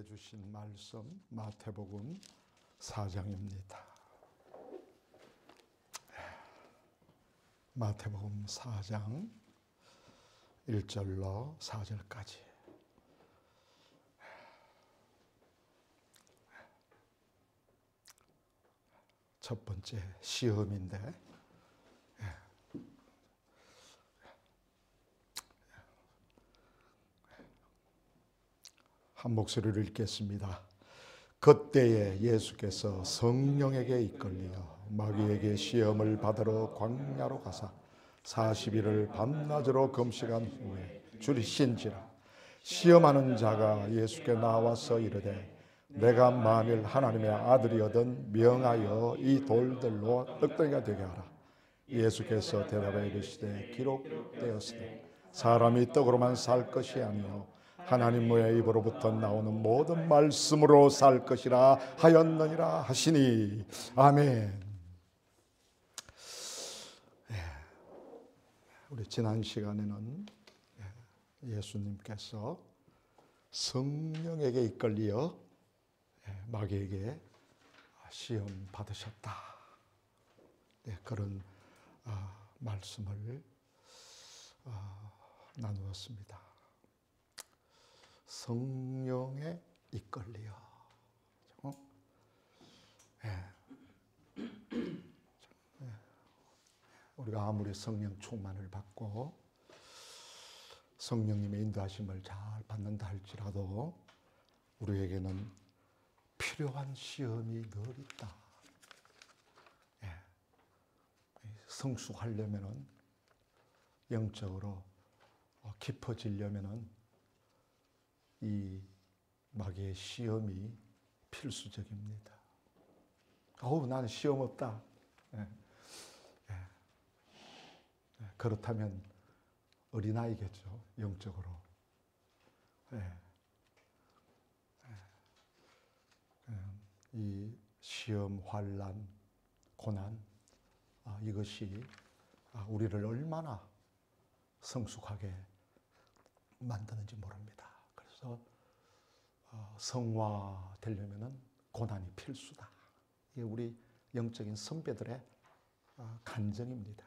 우리에게 주신 말씀 마태복음 4장입니다. 마태복음 4장 1절로 4절까지. 첫 번째 시험인데 한 목소리를 읽겠습니다. 그때에 예수께서 성령에게 이끌려 마귀에게 시험을 받으러 광야로 가사 40일을 밤낮으로 금식한 후에 줄이신지라. 시험하는 자가 예수께 나와서 이르되 내가 만일 하나님의 아들이거든 명하여 이 돌들로 떡덩이가 되게 하라. 예수께서 대답하여 이르시되 기록되었으되 사람이 떡으로만 살 것이 아니요 하나님의 입으로부터 나오는 모든 말씀으로 살 것이라 하였느니라 하시니. 아멘. 우리 지난 시간에는 예수님께서 성령에게 이끌려 마귀에게 시험 받으셨다. 그런 말씀을 나누었습니다. 성령에 이끌려. 우리가 아무리 성령 충만을 받고 성령님의 인도하심을 잘 받는다 할지라도 우리에게는 필요한 시험이 늘 있다. 성숙하려면은, 영적으로 깊어지려면은 이 마귀의 시험이 필수적입니다. 나는 시험 없다. 그렇다면 어린아이겠죠, 영적으로. 이 시험, 환난, 고난, 이것이 우리를 얼마나 성숙하게 만드는지 모릅니다. 그래서 성화되려면 고난이 필수다. 이게 우리 영적인 선배들의 간증입니다.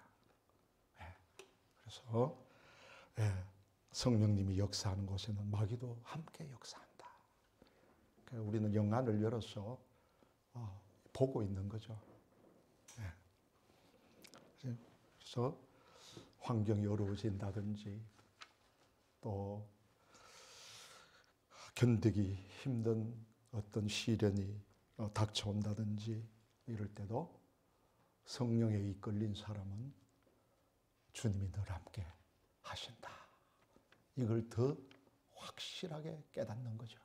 그래서 성령님이 역사하는 곳에는 마귀도 함께 역사한다. 우리는 영안을 열어서 보고 있는 거죠. 그래서 환경이 어려워진다든지 또 견디기 힘든 어떤 시련이 닥쳐온다든지 이럴 때도 성령에 이끌린 사람은 주님이 늘 함께 하신다. 이걸 더 확실하게 깨닫는 거죠.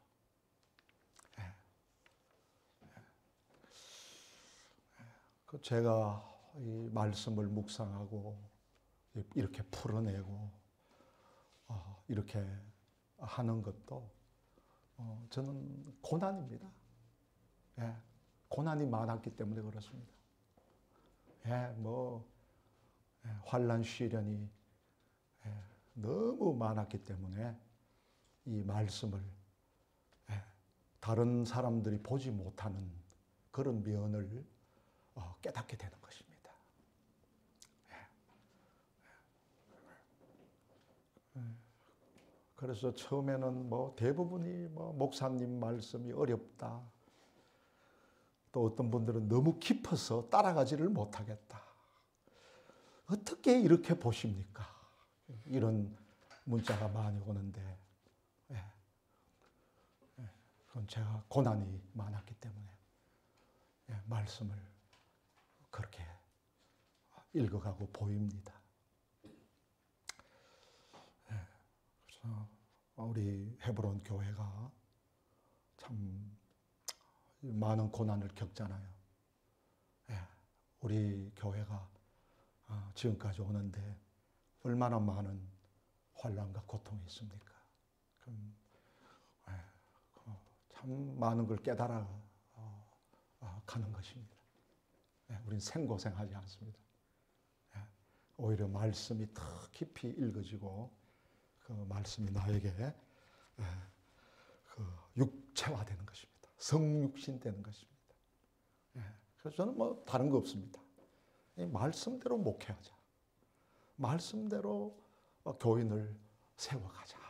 제가 이 말씀을 묵상하고 이렇게 풀어내고 이렇게 하는 것도 저는 고난입니다. 고난이 많았기 때문에 그렇습니다. 환난 시련이 너무 많았기 때문에 이 말씀을 다른 사람들이 보지 못하는 그런 면을 깨닫게 되는 것입니다. 그래서 처음에는 대부분이 목사님 말씀이 어렵다. 또 어떤 분들은 너무 깊어서 따라가지를 못하겠다. 어떻게 이렇게 보십니까? 이런 문자가 많이 오는데, 그건 제가 고난이 많았기 때문에 말씀을 그렇게 읽어가고 보입니다. 그래서 우리 헤브론 교회가 참 많은 고난을 겪잖아요. 우리 교회가 지금까지 오는데 얼마나 많은 환난과 고통이 있습니까? 참 많은 걸 깨달아 가는 것입니다. 우리는 생고생하지 않습니다. 오히려 말씀이 더 깊이 읽어지고 그 말씀이 나에게 육체화되는 것입니다. 성육신 되는 것입니다. 예. 그래서 저는 뭐 다른 거 없습니다. 말씀대로 목회하자. 말씀대로 교인을 세워가자.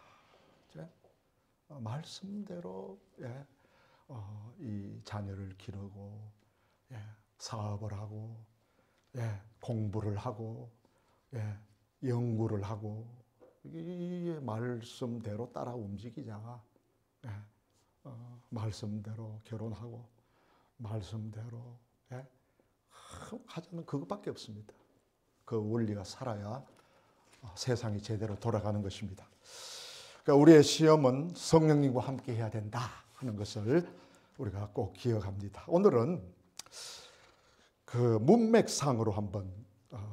말씀대로 이 자녀를 기르고 사업을 하고 공부를 하고 연구를 하고 이 말씀대로 따라 움직이자. 말씀대로 결혼하고 말씀대로 하자는 그것밖에 없습니다. 그 원리가 살아야 세상이 제대로 돌아가는 것입니다. 그러니까 우리의 시험은 성령님과 함께 해야 된다 하는 것을 우리가 꼭 기억합니다. 오늘은 그 문맥상으로 한번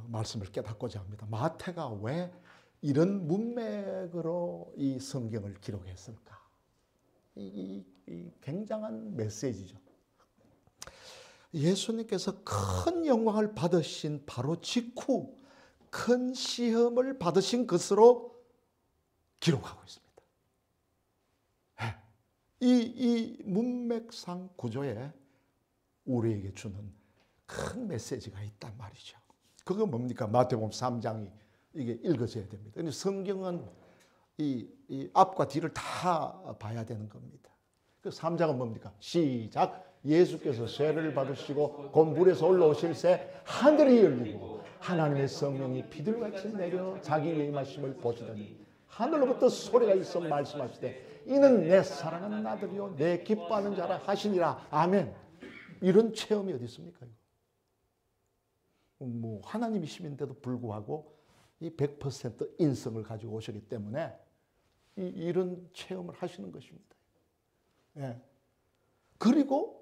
말씀을 깨닫고자 합니다. 마태가 왜 이런 문맥으로 이 성경을 기록했을까? 이 굉장한 메시지죠. 예수님께서 큰 영광을 받으신 바로 직후 큰 시험을 받으신 것으로 기록하고 있습니다. 이 문맥상 구조에 우리에게 주는 큰 메시지가 있단 말이죠. 그거 뭡니까? 마태복음 3장이 이게 읽어져야 됩니다. 근데 성경은 이 앞과 뒤를 다 봐야 되는 겁니다. 그 3장은 뭡니까? 시작. 예수께서 세례를 받으시고 곧 물에서 올라오실 새 하늘이 열리고 하나님의 성령이 비둘기같이 내려 자기 위에 임하심을 보시더니 하늘로부터 소리가 있어 말씀하시되 이는 내 사랑하는 아들이요 내 기뻐하는 자라 하시니라. 아멘. 이런 체험이 어디 있습니까? 뭐 하나님이심인데도 불구하고 이 100% 인성을 가지고 오셨기 때문에 이런 체험을 하시는 것입니다. 그리고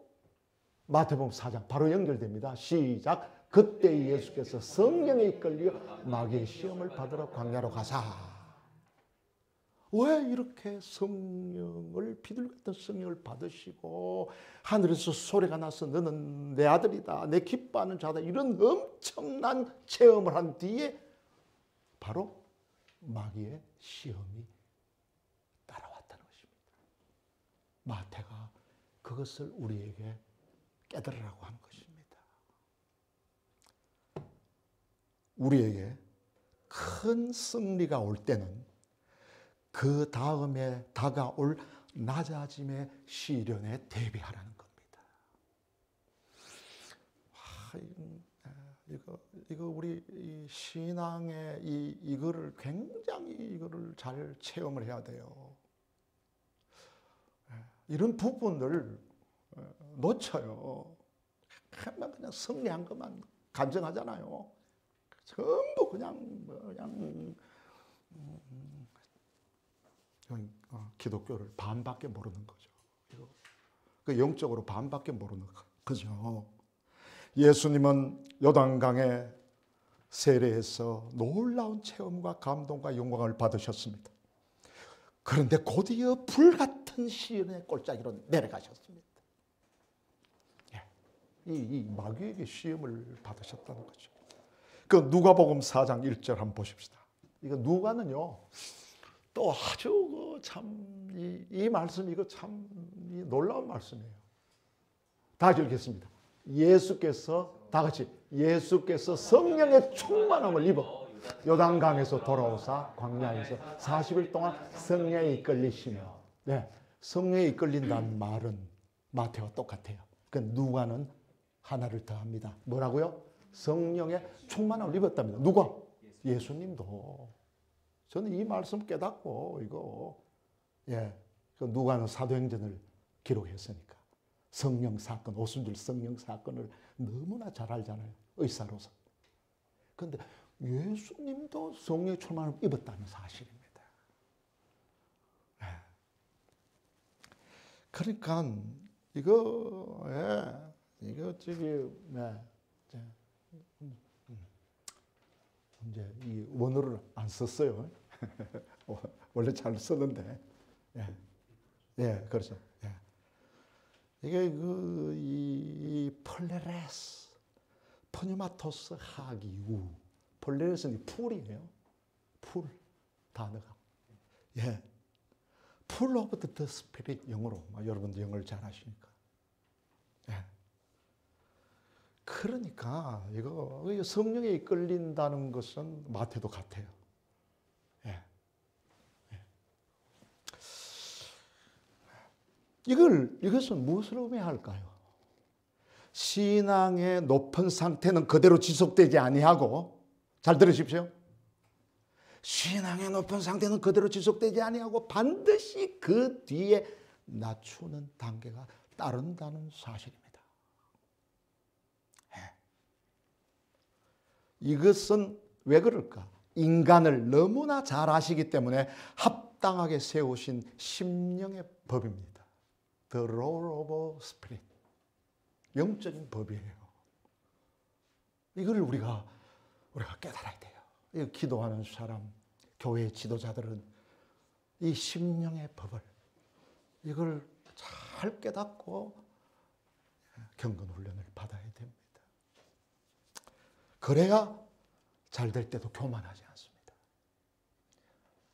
마태복음 4장 바로 연결됩니다. 시작. 그때 예수께서 성령에 이끌려 마귀의 시험을 받으러 광야로 가사. 왜 이렇게 성령을 비둘기 같은 성령을 받으시고 하늘에서 소리가 나서 너는 내 아들이다 내 기뻐하는 자다 이런 엄청난 체험을 한 뒤에 바로 마귀의 시험이 따라왔다는 것입니다. 마태가 그것을 우리에게 깨달으라고 하는 것입니다. 우리에게 큰 승리가 올 때는 그 다음에 다가올 낮아짐의 시련에 대비하라는 겁니다. 이거 우리 이 신앙의 이거를 굉장히 이거를 잘 체험을 해야 돼요. 이런 부분을 놓쳐요. 그냥 승리한 것만 간증하잖아요. 전부 그냥 기독교를 반밖에 모르는 거죠. 그 영적으로 반밖에 모르는 거죠. 예수님은 요단강에 세례해서 놀라운 체험과 감동과 영광을 받으셨습니다. 그런데 곧이어 불같은 시련의 골짜기로 내려가셨습니다. 이 마귀에게 시험을 받으셨다는 거죠. 그 누가복음 4장 1절 한번 보십시다. 이거 누가는요. 또 아주 참 이 말씀 이거 참 놀라운 말씀이에요. 다 같이 읽겠습니다. 예수께서 다 같이 예수께서 성령의 충만함을 입어 요단강에서 돌아오사 광야에서 40일 동안 성령에 이끌리시며 성령에 이끌린다는 말은 마태와 똑같아요. 그 누가는 하나를 더합니다. 뭐라고요? 성령의 충만함을 입었답니다. 누가? 예수님도. 저는 이 말씀 깨닫고 이거 그 누가는 사도행전을 기록했으니까 성령 사건, 오순절 성령 사건을 너무나 잘 알잖아요. 의사로서. 그런데 예수님도 성령의 충만함을 입었다는 사실입니다. 그러니까 이거 이제 이 원어를 안 썼어요. 원래 잘 썼는데, 그렇죠. 이게 이 폴레레스, 포뉴마토스 하기우, 폴레레스는 풀이에요. 풀 단어가. full of the Spirit, 영어로. 여러분도 영어를 잘 아시니까. 예. 그러니까 이거 성령에 이끌린다는 것은 마태도 같아요. 예. 예. 이것은 무엇을 의미할까요? 신앙의 높은 상태는 그대로 지속되지 아니하고, 잘 들으십시오. 신앙의 높은 상태는 그대로 지속되지 아니하고 반드시 그 뒤에 낮추는 단계가 따른다는 사실입니다. 네. 이것은 왜 그럴까? 인간을 너무나 잘 아시기 때문에 합당하게 세우신 심령의 법입니다. The law of spirit. 영적인 법이에요. 이걸 우리가 깨달아야 돼요. 이 기도하는 사람, 교회 지도자들은 이 심령의 법을 이걸 잘 깨닫고 경건 훈련을 받아야 됩니다. 그래야 잘 될 때도 교만하지 않습니다.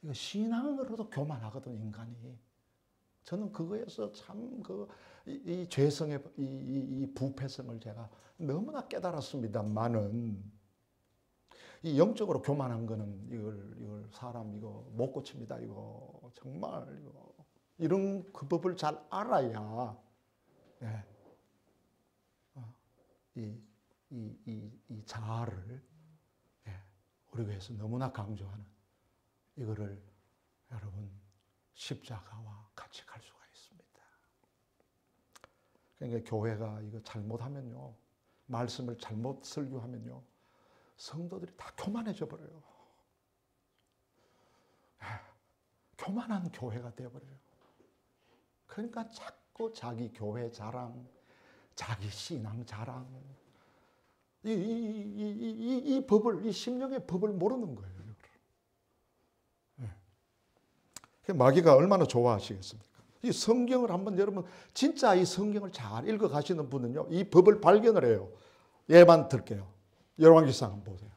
이거 신앙으로도 교만하거든, 인간이. 저는 그거에서 참 이 죄성의 이 부패성을 제가 너무나 깨달았습니다만은, 이 영적으로 교만한 거는 이걸 사람 이거 못 고칩니다. 이거 정말 이런 그 법을 잘 알아야, 예, 이 자아를, 예, 우리 교회에서 너무나 강조하는 이거를 여러분 십자가와 같이 갈 수가 있습니다. 그러니까 교회가 이거 잘못하면요, 말씀을 잘못 설교하면요, 성도들이 다 교만해져 버려요. 교만한 교회가 되어버려요. 그러니까 자꾸 자기 교회 자랑, 자기 신앙 자랑, 이 법을, 이 심령의 법을 모르는 거예요. 마귀가 얼마나 좋아하시겠습니까? 이 성경을 한번 여러분 진짜 이 성경을 잘 읽어 가시는 분은요, 이 법을 발견을 해요. 예만 들게요. 열왕기상 한번 보세요.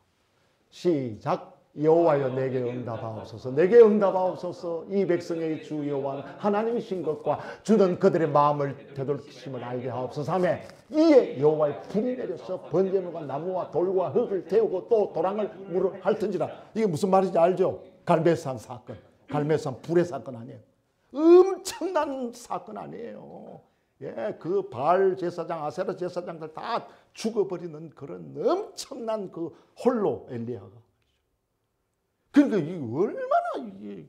시작. 여호와여 내게 응답하옵소서. 내게 응답하옵소서. 이 백성의 주 여호와는 하나님이신 것과 주는 그들의 마음을 되돌리심을 알게 하옵소서 하며, 이에 여호와의 불이 내려서 번제물과 나무와 돌과 흙을 태우고 또 도랑을 물을 핥은지라. 이게 무슨 말인지 알죠? 갈멜산 사건. 갈멜산 불의 사건 아니에요. 엄청난 사건 아니에요. 예, 그 바알 제사장, 아세라 제사장들 다 죽어버리는 그런 엄청난 그 홀로 엘리야가. 그러니까 이게 얼마나 이게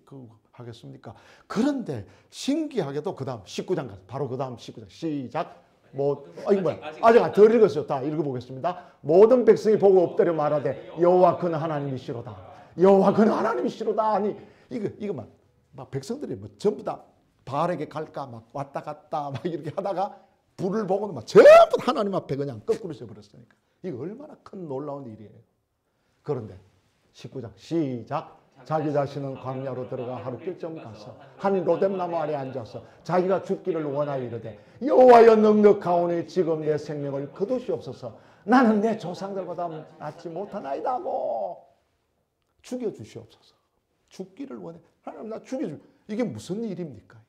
하겠습니까? 그런데 신기하게도 그 다음 19장 가서 바로 그 다음 19장 시작. 아직 덜 읽었어요. 다 읽어보겠습니다. 모든 백성이 보고 엎드려 말하되 여호와 그는 하나님이시로다. 여호와 그는 하나님이시로다. 아니 이거 막 백성들이 뭐 전부 다 바알에게 갈까 막 왔다 갔다 막 이렇게 하다가 불을 보고는 막 전부 하나님 앞에 그냥 거꾸로 서버렸으니까 이거 얼마나 큰 놀라운 일이에요. 그런데 19장 시작. 자기 자신은 광야로 들어가 하루 길쯤 가서 한 로뎀나무 아래 앉아서 자기가 죽기를 원하여 이르되 여호와여 넉넉하오니 지금 내 생명을 거두시옵소서. 나는 내 조상들보다 낫지 못하나이다 하고 죽여주시옵소서. 죽기를 원해. 하나님 나 죽여주. 이게 무슨 일입니까?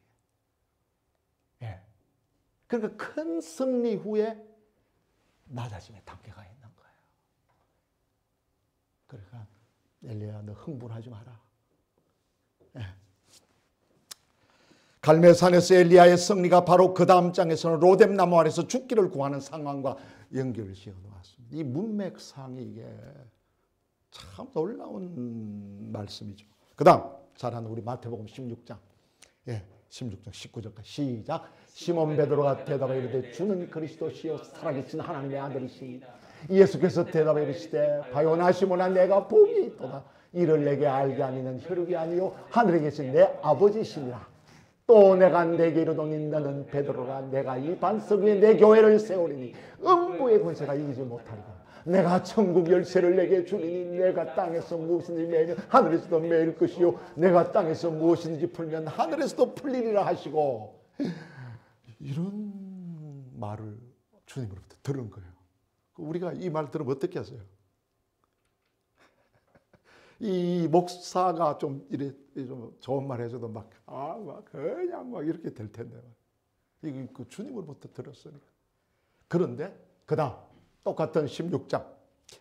예. 그러니까 큰 승리 후에 낮아짐의 단계가 있는 거예요. 그러니까 엘리야 너 흥분하지 마라. 예. 갈멜산에서 엘리야의 승리가 바로 그 다음 장에서는 로뎀나무 아래서 죽기를 구하는 상황과 연결을 지어 놓았습니다. 이 문맥상이 이게 참 놀라운 말씀이죠. 그 다음 잘하는 우리 마태복음 16장. 예, 16장 19절까지 시작. 시몬 베드로가 대답하여 이르되 주는 그리스도시요 살아계신 하나님의 아들이시니 예수께서 대답하여 이르시되 바요나 시몬아 내가 복이 있도다. 이를 내게 알게 하니는 혈육이 아니요 하늘에 계신 내 아버지시니라. 또 내가 내게 이르노니 너는 베드로라. 내가 이 반석 위에 내 교회를 세우리니 음부의 권세가 이기지 못하리라. 내가 천국 열쇠를 내게 주리니 내가 땅에서 무엇인지 매면 하늘에서도 매일 것이요 내가 땅에서 무엇인지 풀면 하늘에서도 풀리리라 하시고, 이런 말을 주님으로부터 들은 거예요. 우리가 이 말 들으면 어떻게 하세요? 이 목사가 좀 이래 좀 좋은 말 해줘도 막 그냥 막 이렇게 될 텐데 이게 그 주님으로부터 들었으니까. 그런데 그다음 똑같은 16장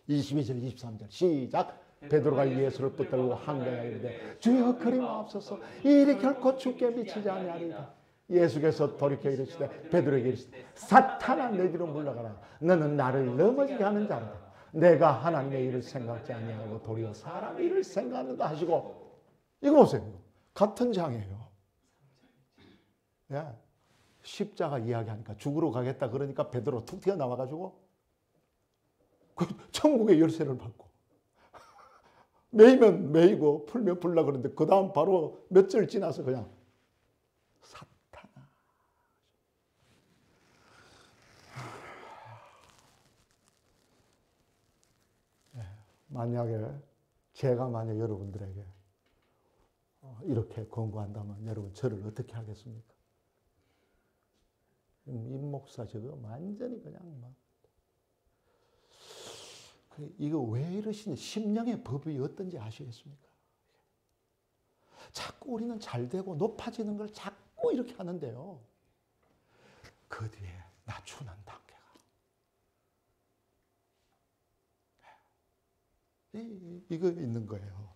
22절 23절 시작. 베드로가 예수를 붙들고 한가하여 이르되 주여 그리마옵소서 이 일이 결코 주께 미치지 아니하리이다. 예수께서 돌이켜 이르시되 베드로에게 이르시되 사탄아 내 뒤로 물러가라. 너는 나를 넘어지게 하는 자로다. 내가 하나님의 일을 생각지 아니하고 도리어 사람의 일을 생각한다 하시고. 이거 보세요. 같은 장이에요. 예. 십자가 이야기하니까 죽으러 가겠다 그러니까 베드로 툭 튀어나와가지고 그 천국의 열쇠를 받고 매이면 매이고 풀면 풀라 그러는데 그 다음 바로 몇 절 지나서 그냥 사탄아. 만약에 제가 만약 여러분들에게 이렇게 권고한다면 여러분 저를 어떻게 하겠습니까? 임 목사 저거 완전히 그냥 막 이거 왜 이러시니? 심령의 법이 어떤지 아시겠습니까? 자꾸 우리는 잘 되고 높아지는 걸 자꾸 이렇게 하는데요. 그 뒤에 낮추는 단계가 이거 있는 거예요.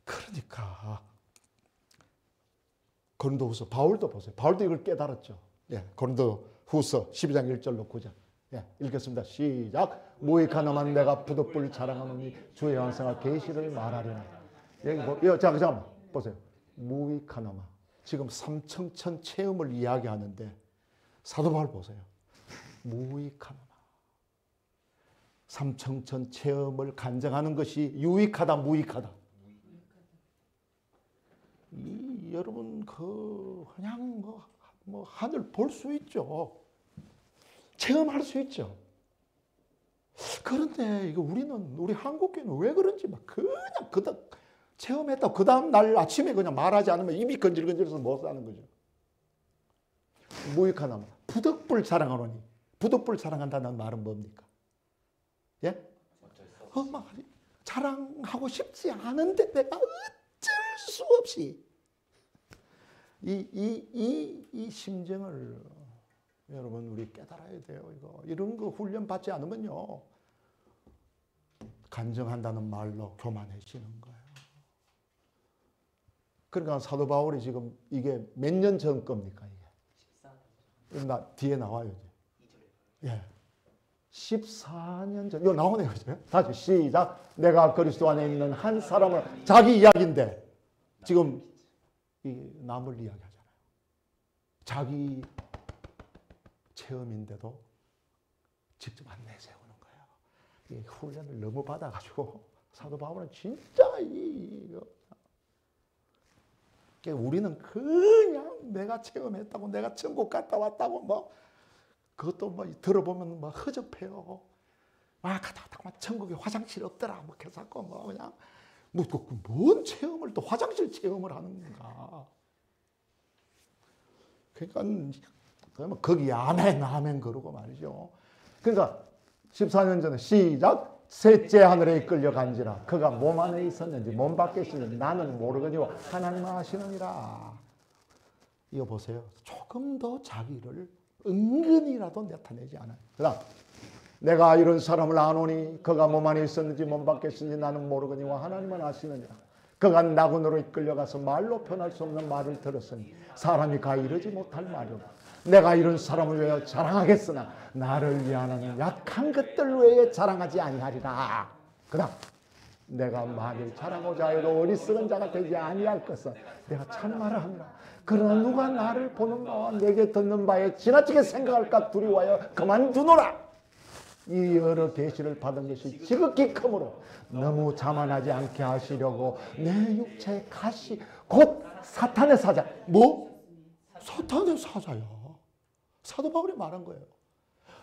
그러니까 고린도후서 바울도 보세요. 바울도 이걸 깨달았죠. 예, 고린도후서 12장 1절로 9절. 예, 읽겠습니다. 시작. 무익하나만 내가 부득불 자랑하노니 주의 영생과 계시를 말하리라. 여기 잠깐만 보세요. 무익하나마. 지금 삼청천 체험을 이야기하는데 사도 바울 보세요. 무익하나마. 삼청천 체험을 간증하는 것이 유익하다, 무익하다. 여러분 그냥 뭐 하늘 볼 수 있죠. 체험할 수 있죠. 그런데 이거 우리 한국교회는 왜 그런지 막 그냥 체험했다. 그 다음 날 아침에 그냥 말하지 않으면 입이 건질건질해서 못 사는 거죠. 무익하나 부득불 자랑하노니. 부득불 자랑한다는 말은 뭡니까? 예? 막 자랑하고 싶지 않은데 내가 어쩔 수 없이 이 심정을 여러분 우리 깨달아야 돼요. 이런 거 훈련 받지 않으면요 간증한다는 말로 교만해지는 거예요. 그러니까 사도 바울이 지금 이게 몇 년 전 겁니까 이게? 뒤에 나와요. 예, 14년 전. 이거 나오네요. 다시 시작. 내가 그리스도 안에 있는 한 사람을 자기 이야기인데 지금 이 남을 이야기하잖아요. 자기 체험인데도 직접 안 내세우는 거예요. 이 훈련을 너무 받아가지고 사도 바울은 진짜 우리는 그냥 내가 체험했다고 내가 천국 갔다 왔다고 뭐 그것도 뭐 들어보면 뭐 허접해요. 갔다 왔다고 천국에 화장실 없더라 뭐 개사고 뭐 그냥 뭔 체험을 또 화장실 체험을 하는가. 그러니까 그러면 거기 아멘 그러고 말이죠. 그러니까 14년 전에 시작. 셋째 하늘에 이끌려 간지라 그가 몸 안에 있었는지 몸 밖에 있었는지 나는 모르거니와 하나님만 아시느니라. 이거 보세요. 조금 더 자기를 은근히라도 나타내지 않아요. 그 다음 내가 이런 사람을 아노니 그가 몸 안에 있었는지 몸 밖에 있었는지 나는 모르거니와 하나님만 아시느니라. 그가 나군으로 이끌려가서 말로 표현할 수 없는 말을 들었으니 사람이 가 이르지 못할 말이라. 내가 이런 사람을 위하여 자랑하겠으나 나를 위하는 약한 것들 외에 자랑하지 아니하리라. 그 다음 내가 만일 자랑하고자 해도 어리석은 자가 되지 아니할 것은 내가 참말을 하노라. 그러나 누가 나를 보는 바와 내게 듣는 바에 지나치게 생각할까 두려워하여 그만두노라. 이 여러 계시를 받은 것이 지극히 크므로 너무 자만하지 않게 하시려고 내 육체의 가시 곧 사탄의 사자. 뭐? 사탄의 사자야. 사도 바울이 말한 거예요.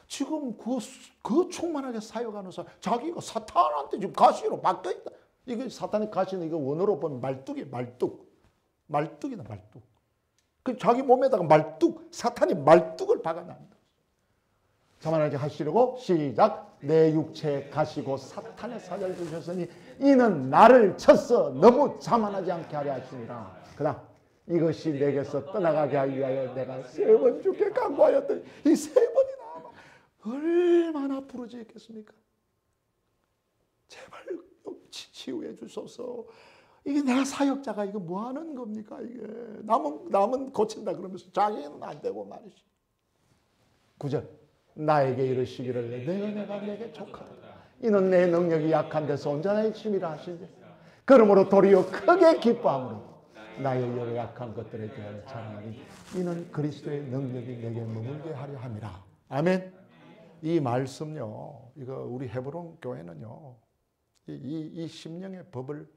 지금 그 충만하게 사역하는 사람 자기가 사탄한테 지금 가시로 바뀌어있다. 이게 사탄의 가시는 이거 원어로 보면 말뚝이에요. 말뚝이다 말뚝. 그 자기 몸에다가 사탄이 말뚝을 박아놨다. 자만하게 하시려고 시작. 내 육체에 가시고 사탄의 사자를 주셨으니 이는 나를 쳐서 너무 자만하지 않게 하려 하시니라. 그다음 이것이 내게서 떠나가게 하기 위하여 내가 3번 주께 간구하였더니 이 3번이나 얼마나 부르짖겠습니까? 제발 치유해 주소서. 이게 내가 사역자가 이거 뭐 하는 겁니까? 이게 남은 고친다 그러면서 자기는 안 되고 말이지. 9절 나에게 이르시기를 내가 내게 족하다. 이는 내 능력이 약한 데서 온전한 힘이라 하시니 그러므로 도리어 크게 기뻐함으로 나의 여러 약한 것들에 대하여 자랑하니 이는 그리스도의 능력이 내게 머물게 하려 함이라. 아멘. 이 말씀요, 이거 우리 헤브론 교회는요, 이 심령의 법을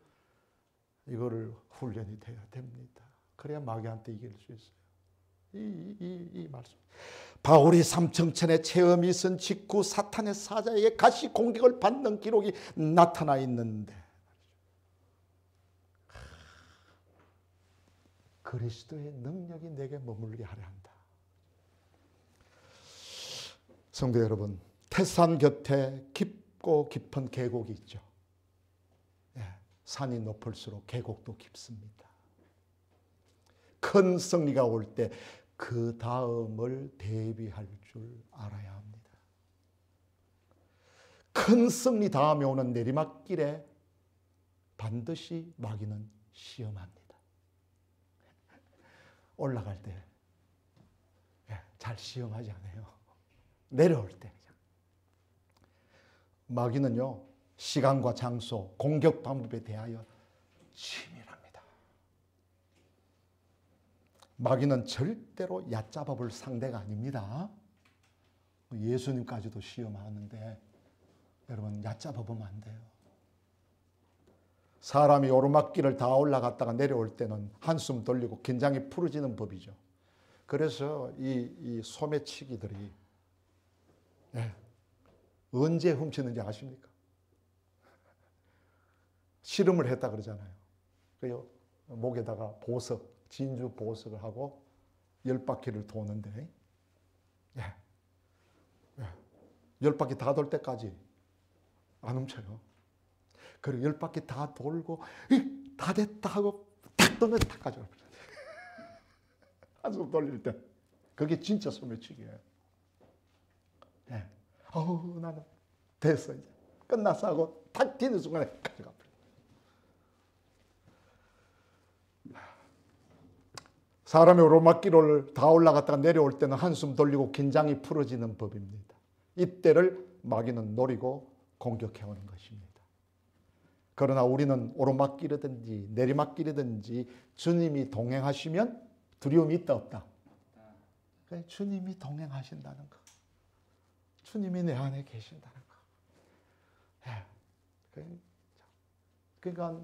이거를 훈련이 돼야 됩니다. 그래야 마귀한테 이길 수 있어요. 이 말씀. 바울이 삼청천의 체험이 있은 직후 사탄의 사자에게 가시 공격을 받는 기록이 나타나 있는데 그리스도의 능력이 내게 머물게 하려 한다. 성도 여러분, 태산 곁에 깊고 깊은 계곡이 있죠. 산이 높을수록 계곡도 깊습니다. 큰 승리가 올 때 그 다음을 대비할 줄 알아야 합니다. 큰 승리 다음에 오는 내리막길에 반드시 마귀는 시험합니다. 올라갈 때 잘 시험하지 않아요. 내려올 때 마귀는요, 시간과 장소, 공격 방법에 대하여 치밀합니다. 마귀는 절대로 얕잡아 볼 상대가 아닙니다. 예수님까지도 시험하는데 여러분 얕잡아 보면 안 돼요. 사람이 오르막길을 다 올라갔다가 내려올 때는 한숨 돌리고 긴장이 풀어지는 법이죠. 그래서 이 소매치기들이 언제 훔치는지 아십니까? 씨름을 했다 그러잖아요. 그래요. 목에다가 보석, 진주 보석을 하고 10바퀴를 도는데 10바퀴 다 돌 때까지 안 훔쳐요. 그리고 10바퀴 다 돌고 다 됐다 하고 탁 돌면 탁 가져가 버려요. 한숨 돌릴 때. 그게 진짜 소매치기예요. 나는 됐어 이제 끝났어 하고 탁 뛰는 순간에 가져가 버려요. 사람이 오르막길을 다 올라갔다가 내려올 때는 한숨 돌리고 긴장이 풀어지는 법입니다. 이때를 마귀는 노리고 공격해오는 것입니다. 그러나 우리는 오르막길이든지 내리막길이든지 주님이 동행하시면 두려움이 있다 없다? 주님이 동행하신다는 거. 주님이 내 안에 계신다는 거. 그러니까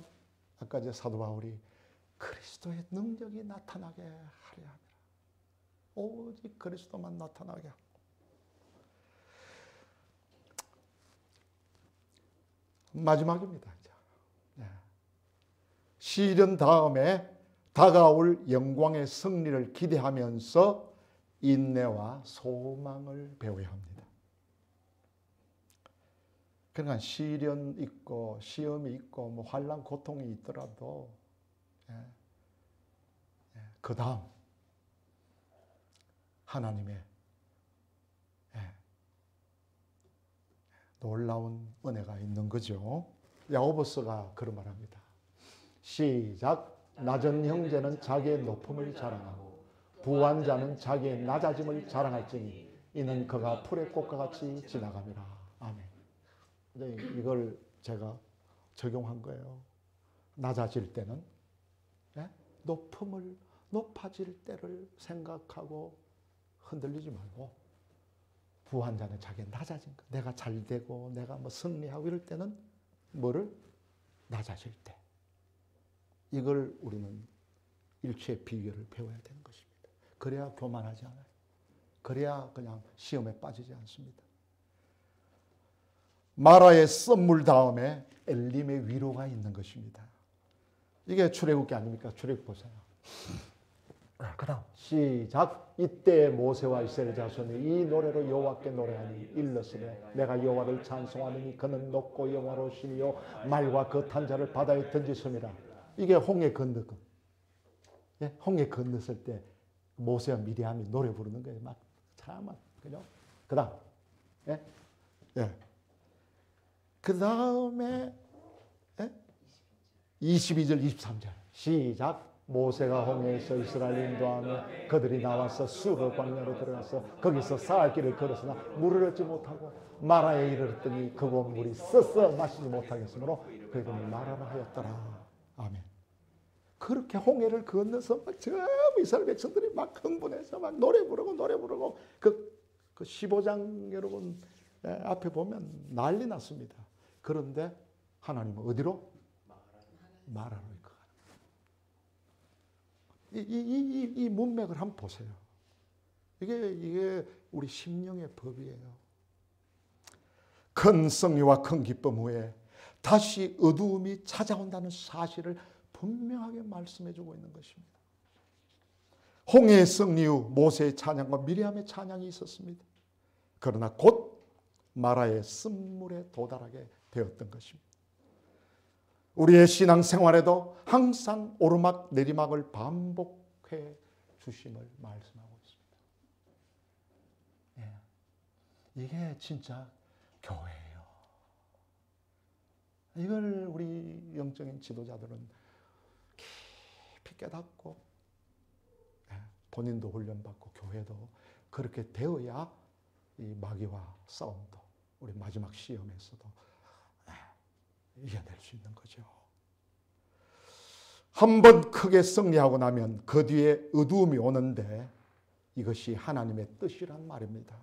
아까 사도 바울이 그리스도의 능력이 나타나게 하려 함이라. 오직 그리스도만 나타나게 하고. 마지막입니다. 시련 다음에 다가올 영광의 승리를 기대하면서 인내와 소망을 배워야 합니다. 그러니까 시련 있고 시험이 있고 뭐 환난 고통이 있더라도 그 다음 하나님의 놀라운 은혜가 있는 거죠. 야고보서가 그런 말합니다. 시작. 낮은 형제는 자기의 높음을 자랑하고 부한 자는 자기의 낮아짐을 자랑할지니 이는 그가 풀의 꽃과 같이 지나갑니다. 아멘. 이걸 제가 적용한 거예요. 낮아질 때는 높아질 때를 생각하고 흔들리지 말고 부한 자는 자기의 낮아진 것, 내가 잘 되고 내가 뭐 승리하고 이럴 때는 뭐를? 낮아질 때. 이걸 우리는 일체의 비결을 배워야 되는 것입니다. 그래야 교만하지 않아요. 그래야 그냥 시험에 빠지지 않습니다. 마라의 썸물 다음에 엘림의 위로가 있는 것입니다. 이게 출애굽기 아닙니까? 출애굽 보세요. 그다음 시작. 이때 모세와 이스라엘 자손이 이 노래로 여호와께 노래하니 일렀으되 내가 여호와를 찬송하느니 그는 높고 영화로우시니요 말과 거탄 자를 바다에 던지심이라. 이게 홍해 건너 거. 예? 홍해 건넜을 때 모세와 미리암이 노래 부르는 거예요. 막 참 그죠? 그다음 예? 예. 그 다음에 예? 22절 23절 시작. 모세가 홍해에서 이스라엘 인도하며 그들이 나와서 수르 광야로 들어가서 거기서 사흘 길을 걸었으나 물을 얻지 못하고 마라에 이르렀더니 그곳 물이 써서 마시지 못하겠으므로 그들이 마라라 하였더라. 아멘. 그렇게 홍해를 건너서 막 전부 이스라엘 백성들이 막 흥분해서 막 노래 부르고 그 15장 여러분 앞에 보면 난리 났습니다. 그런데 하나님은 어디로? 마라로 이끌어가는 거예요. 이 문맥을 한번 보세요. 이게 우리 심령의 법이에요. 큰 승리와 큰 기쁨 후에 다시 어두움이 찾아온다는 사실을 분명하게 말씀해 주고 있는 것입니다. 홍해의 승리 후 모세의 찬양과 미리암의 찬양이 있었습니다. 그러나 곧 마라의 쓴물에 도달하게 되었던 것입니다. 우리의 신앙생활에도 항상 오르막 내리막을 반복해 주심을 말씀하고 있습니다. 예. 이게 진짜 교회예요. 이걸 우리 영적인 지도자들은 깊이 깨닫고 본인도 훈련받고 교회도 그렇게 되어야 이 마귀와 싸움도 우리 마지막 시험에서도 이겨낼 수 있는 거죠. 한번 크게 승리하고 나면 그 뒤에 어두움이 오는데 이것이 하나님의 뜻이란 말입니다.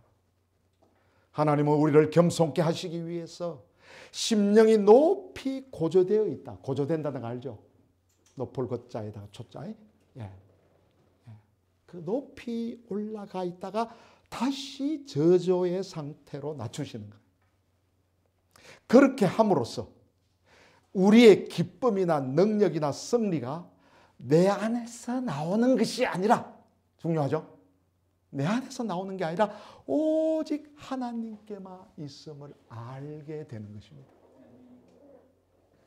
하나님은 우리를 겸손케 하시기 위해서 심령이 높이 고조되어 있다. 고조된다는 거 알죠? 높을 것자에다가 초자에. 예. 그 높이 올라가 있다가 다시 저조의 상태로 낮추시는 거예요. 그렇게 함으로써 우리의 기쁨이나 능력이나 승리가 내 안에서 나오는 것이 아니라, 중요하죠? 내 안에서 나오는 게 아니라 오직 하나님께만 있음을 알게 되는 것입니다.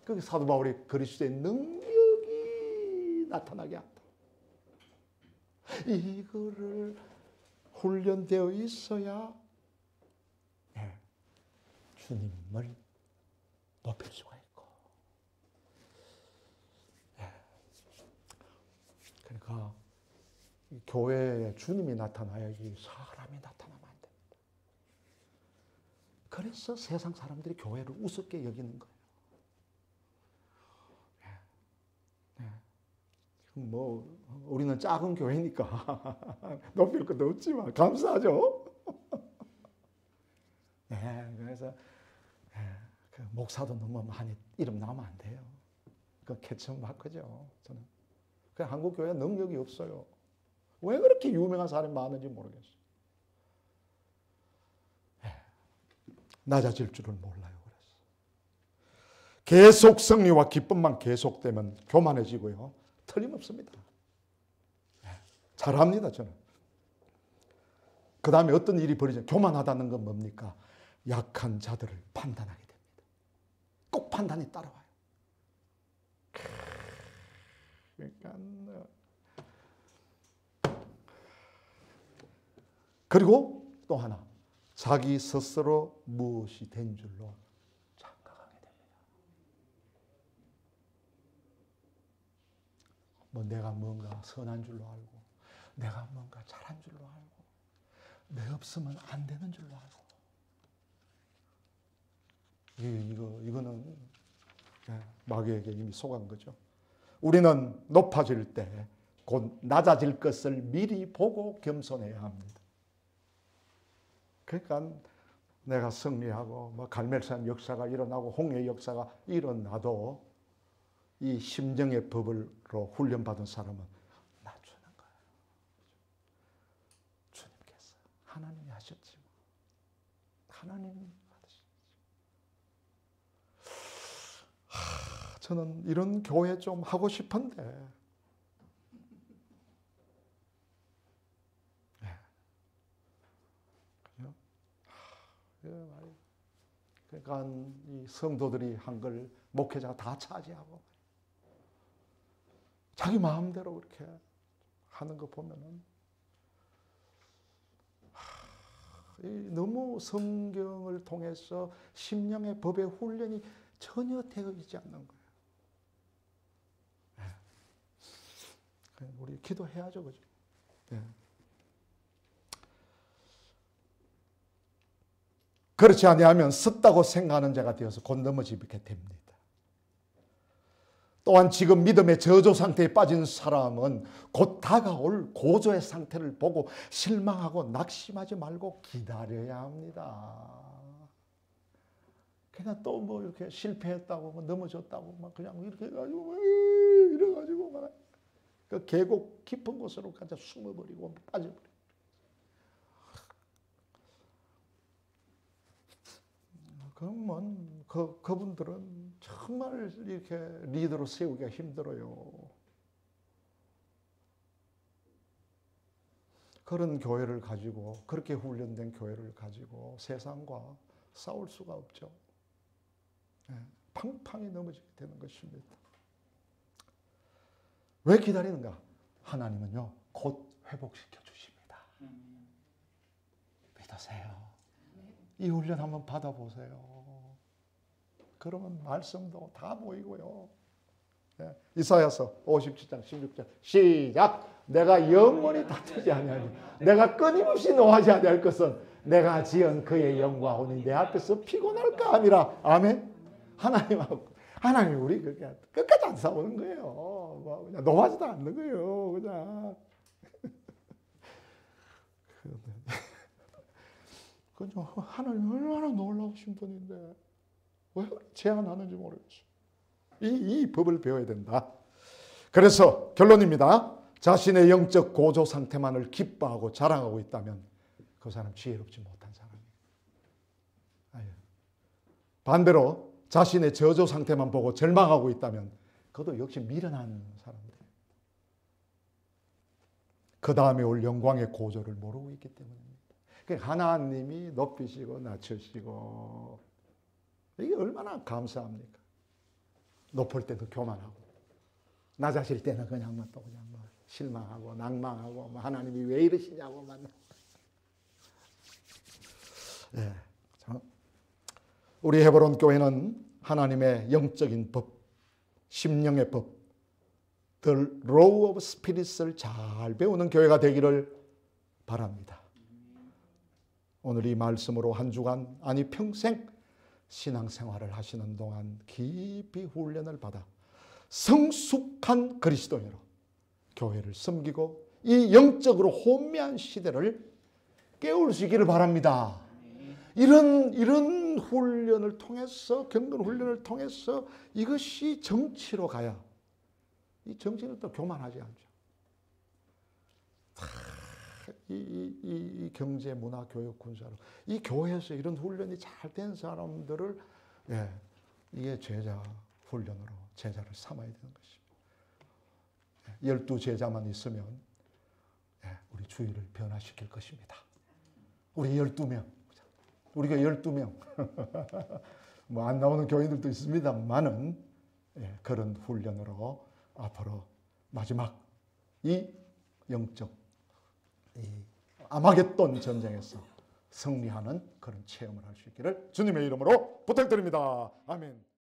그 사도 바울이 그리스도의 능력이 나타나게 한다. 이거를 훈련되어 있어야 주님을 높일 수가 있고, 그러니까 교회에 주님이 나타나야지 사람이 나타나면 안 됩니다. 그래서 세상 사람들이 교회를 우습게 여기는 거예요. 뭐 우리는 작은 교회니까 높일 것도 없지만 감사하죠. 그래서 그 목사도 너무 많이 이름 나오면 안 돼요. 그 개천 마크죠. 저는 그 한국 교회 능력이 없어요. 왜 그렇게 유명한 사람이 많은지 모르겠어요. 낮아질 줄을 몰라요. 그래서 계속 승리와 기쁨만 계속되면 교만해지고요. 틀림없습니다. 잘합니다, 저는. 그 다음에 어떤 일이 벌어지면 교만하다는 건 뭡니까? 약한 자들을 판단하게 됩니다. 꼭 판단이 따라와요. 그러니까 그리고 또 하나, 자기 스스로 무엇이 된 줄로 착각하게 됩니다. 뭐 내가 뭔가 선한 줄로 알고, 내가 뭔가 잘한 줄로 알고, 내 없으면 안 되는 줄로 알고. 이거는 마귀에게 이미 속한 거죠. 우리는 높아질 때 곧 낮아질 것을 미리 보고 겸손해야 합니다. 그러니까 내가 승리하고 뭐 갈멜산 역사가 일어나고 홍해 역사가 일어나도 이 심정의 법으로 훈련받은 사람은 낮추는 거예요. 주님께서 하나님이 하셨지. 하나님이 하셨지. 저는 이런 교회 좀 하고 싶은데 그러니까 이 성도들이 한 걸 목회자가 다 차지하고 자기 마음대로 그렇게 하는 거 보면은 너무 성경을 통해서 심령의 법의 훈련이 전혀 되어 있지 않는 거예요. 우리 기도해야죠, 그죠? 네. 그렇지 아니하면 섰다고 생각하는 자가 되어서 곧 넘어지게 됩니다. 또한 지금 믿음의 저조 상태에 빠진 사람은 곧 다가올 고조의 상태를 보고 실망하고 낙심하지 말고 기다려야 합니다. 그냥 또 뭐 이렇게 실패했다고 뭐 넘어졌다고 막 그냥 이렇게 해가지고 이래가지고 막 그 계곡 깊은 곳으로 가서 숨어버리고 빠져버리고. 그러면 그분들은 정말 이렇게 리더로 세우기가 힘들어요. 그런 교회를 가지고 그렇게 훈련된 교회를 가지고 세상과 싸울 수가 없죠. 팡팡이 넘어지게 되는 것입니다. 왜 기다리는가? 하나님은요 곧 회복시켜 주십니다. 믿으세요. 이 훈련 한번 받아보세요. 그러면 말씀도 다 보이고요. 이사야서 57장 16절 시작. 내가 영원히 다투지 아니하니 내가 끊임없이 노하지 아니할 것은 내가 지은 그의 영광오니 내 앞에서 피곤할까 함이라. 아멘. 하나님 우리 그렇게 끝까지 안 싸우는 거예요. 그냥 노하지도 않는 거예요. 그냥. 그죠? 하나님 얼마나 놀라우신 분인데 왜 제한하는지 모르겠어요. 이 법을 배워야 된다. 그래서 결론입니다. 자신의 영적 고조 상태만을 기뻐하고 자랑하고 있다면 그 사람 지혜롭지 못한 사람이에요. 반대로 자신의 저조 상태만 보고 절망하고 있다면 그것도 역시 미련한 사람들이에요. 그 다음에 올 영광의 고조를 모르고 있기 때문입니다. 하나님이 높이시고 낮추시고 이게 얼마나 감사합니까? 높을 때도 교만하고 낮아질 때는 그냥 또 그냥 실망하고 낭망하고 하나님이 왜 이러시냐고만. 네. 우리 헤브론 교회는 하나님의 영적인 법, 심령의 법, The Law of Spirit을 잘 배우는 교회가 되기를 바랍니다. 오늘 이 말씀으로 한 주간 아니 평생 신앙생활을 하시는 동안 깊이 훈련을 받아 성숙한 그리스도인으로 교회를 섬기고 이 영적으로 혼미한 시대를 깨우시기를 바랍니다. 이런 훈련을 통해서 경건 훈련을 통해서 이것이 정치로 가야 이 정치는 또 교만하지 않죠. 이 경제, 문화, 교육, 군사로 이 교회에서 이런 훈련이 잘 된 사람들을 이게 제자 훈련으로 제자를 삼아야 되는 것입니다. 12제자만 있으면 우리 주위를 변화시킬 것입니다. 우리 12명, 우리가 12명 뭐 안 나오는 교인들도 있습니다만은 그런 훈련으로 앞으로 마지막 이 영적 이 아마겟돈 전쟁에서 승리하는 그런 체험을 할 수 있기를 주님의 이름으로 부탁드립니다. 아멘.